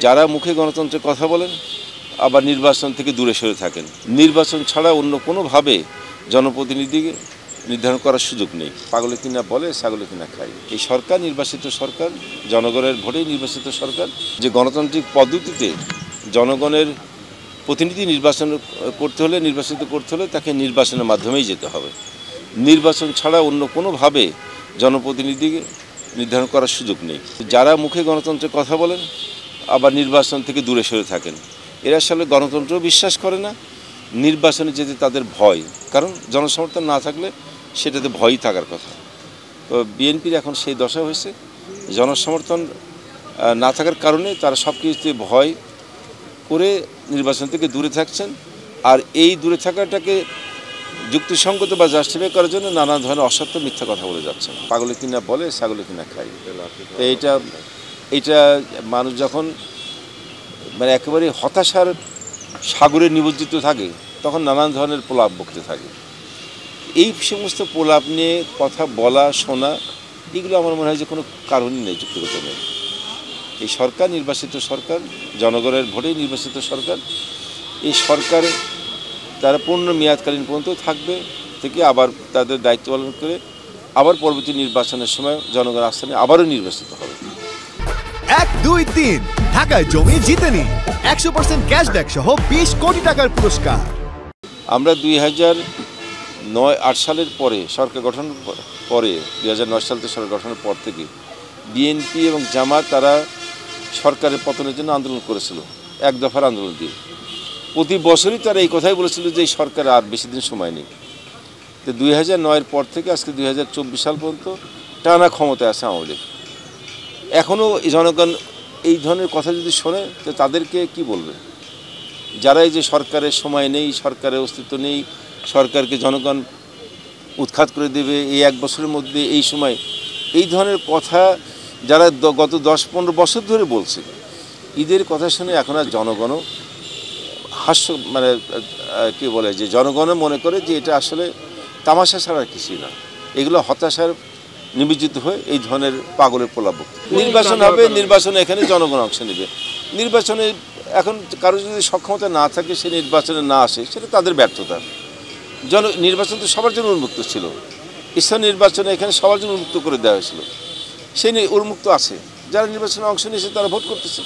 যারা মুখে গণতন্ত্রের কথা বলেন আবার নির্বাচন থেকে দূরে সরে থাকেন। নির্বাচন ছাড়া অন্য কোনোভাবে জনপ্রতিনিধি নির্ধারণ করার সুযোগ নেই। পাগলে কিনা বলে, ছাগলে কিনা খায়। এই সরকার নির্বাচিত সরকার, জনগণের ভোটেই নির্বাচিত সরকার। যে গণতান্ত্রিক পদ্ধতিতে জনগণের প্রতিনিধি নির্বাচিত করতে হলে তাকে নির্বাচনের মাধ্যমেই যেতে হবে। নির্বাচন ছাড়া অন্য কোনোভাবে জনপ্রতিনিধি নির্ধারণ করার সুযোগ নেই। যারা মুখে গণতন্ত্রের কথা বলেন আবার নির্বাচন থেকে দূরে সরে থাকেন, এরা আসলে গণতন্ত্র বিশ্বাস করে না। নির্বাচনে যেতে তাদের ভয়, কারণ জনসমর্থন না থাকলে সেটাতে ভয়ই থাকার কথা। তো বিএনপির এখন সেই দশা হয়েছে, জনসমর্থন না থাকার কারণে তারা সব কিছুতে ভয় করে নির্বাচন থেকে দূরে থাকছেন। আর এই দূরে থাকাটাকে যুক্তিসঙ্গত বা জাস্টিফাই করার জন্য নানা ধরনের অসত্য মিথ্যা কথা বলে যাচ্ছেন। পাগলে কিনা বলে, ছাগলে কিনা খায়। এইটা মানুষ যখন একেবারে হতাশার সাগরে নিমজ্জিত থাকে তখন নানান ধরনের প্রলাপ বকতে থাকে। এই সমস্ত প্রলাপ নিয়ে কথা বলা, শোনা, এগুলো আমার মনে হয় যে কোনো কারণই নেই, যুক্তিগত নেই। এই সরকার নির্বাচিত সরকার, জনগণের ভোটেই নির্বাচিত সরকার। এই সরকার তারা পূর্ণ মেয়াদকালীন পর্যন্ত থাকবে, থেকে আবার তাদের দায়িত্ব পালন করে আবার পরবর্তী নির্বাচনের সময় জনগণ আস্থানে আবারও নির্বাচিত হবে। 1, 2, 3 ঢাকায় জমি জিতে নিন 100% ক্যাশব্যাক সহ 20 কোটি টাকার পুরস্কার। আমরা 2009-8 সালের পরে সরকার গঠনের পরে 2009 সাল থেকে সরকার গঠনের পর থেকে বিএনপি এবং জামাত তারা সরকারের পতনের জন্য আন্দোলন করেছিল, এক দফার আন্দোলন দিয়ে। প্রতি বছরই তারা এই কথাই বলেছিল যে এই সরকার আর বেশি দিন সময় নেই। তো 2009-এর পর থেকে আজকে 2024 সাল পর্যন্ত টানা ক্ষমতায় আছে আওয়ামী লীগ। এখনও জনগণ এই ধরনের কথা যদি শোনে তো তাদেরকে কি বলবে? যারা এই যে সরকারের সময় নেই, সরকারের অস্তিত্ব নেই, সরকারকে জনগণ উৎখাত করে দেবে এই এক বছরের মধ্যে, এই সময়, এই ধরনের কথা যারা গত 10-15 বছর ধরে বলছে, ঈদের কথা শুনে এখন আর জনগণও হাস্য কী বলে যে জনগণও মনে করে যে এটা আসলে তামাশা ছাড়া কিছুই না। এগুলো হতাশার নিমজ্জিত হয়ে এই ধরনের পাগলের প্রলাপ। নির্বাচন হবে, নির্বাচনে এখানে জনগণ অংশ নেবে। নির্বাচনে এখন কারো যদি সক্ষমতা না থাকে, সে নির্বাচনে না আসে, সেটা তাদের ব্যর্থতা। নির্বাচন তো সবার জন্য উন্মুক্ত ছিল। স্থানীয় নির্বাচনে এখানে সবার জন্য উন্মুক্ত করে দেওয়া হয়েছিল, সেই উন্মুক্ত আছে। যারা নির্বাচনে অংশ নিয়েছে তারা ভোট করতেছে।